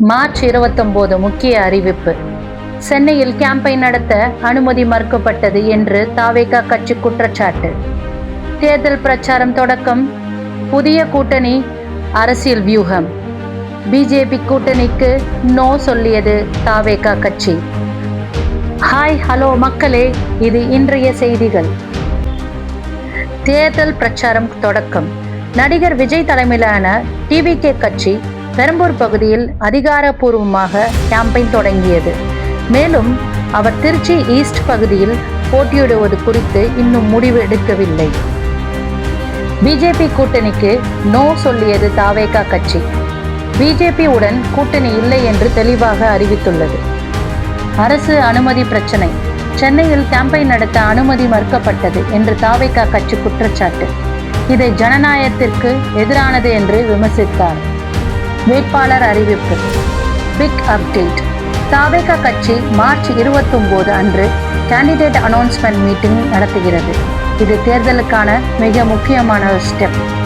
March 29 முக்கிய அறிவிப்பு. சென்னையில் கேம்பெயின் நடத்த அனுமதி மறுக்கப்பட்டது என்று தாவேகா கட்சி குற்றச்சாட்டு. தேர்தல் பிரச்சாரம் தொடக்கம். புதிய கூட்டணி அரசியல் வியூகம். பிஜேபி கூட்டணிக்கு நோ சொல்லியது தாவேகா கட்சி. ஹாய் ஹலோ மக்களே, இது இன்றைய செய்திகள். தேர்தல் பிரச்சாரம் தொடக்கம். நடிகர் விஜய் தலைமையிலான டிவிகே கட்சி பெரம்பூர் பகுதியில் அதிகாரப்பூர்வமாக கேம்பெயின் தொடங்கியது. மேலும் அவர் திருச்சி ஈஸ்ட் பகுதியில் போட்டியிடுவது குறித்து இன்னும் முடிவு எடுக்கவில்லை. பிஜேபி கூட்டணிக்கு நோ சொல்லியது தாவேகா கட்சி. பிஜேபியுடன் கூட்டணி இல்லை என்று தெளிவாக அறிவித்துள்ளது. அரசு அனுமதி பிரச்சனை. சென்னையில் கேம்பெயின் நடத்த அனுமதி மறுக்கப்பட்டது என்று தாவேகா கட்சி குற்றச்சாட்டு. இதை ஜனநாயகத்திற்கு எதிரானது என்று விமர்சித்தார். வேட்பாளர் அறிவிப்பு. Big update. தாவேகா கட்சி மார்ச் 29 அன்று கேண்டிடேட் அனௌன்ஸ்மெண்ட் மீட்டிங் நடத்துகிறது. இது தேர்தலுக்கான மிக முக்கியமான ஸ்டெப்.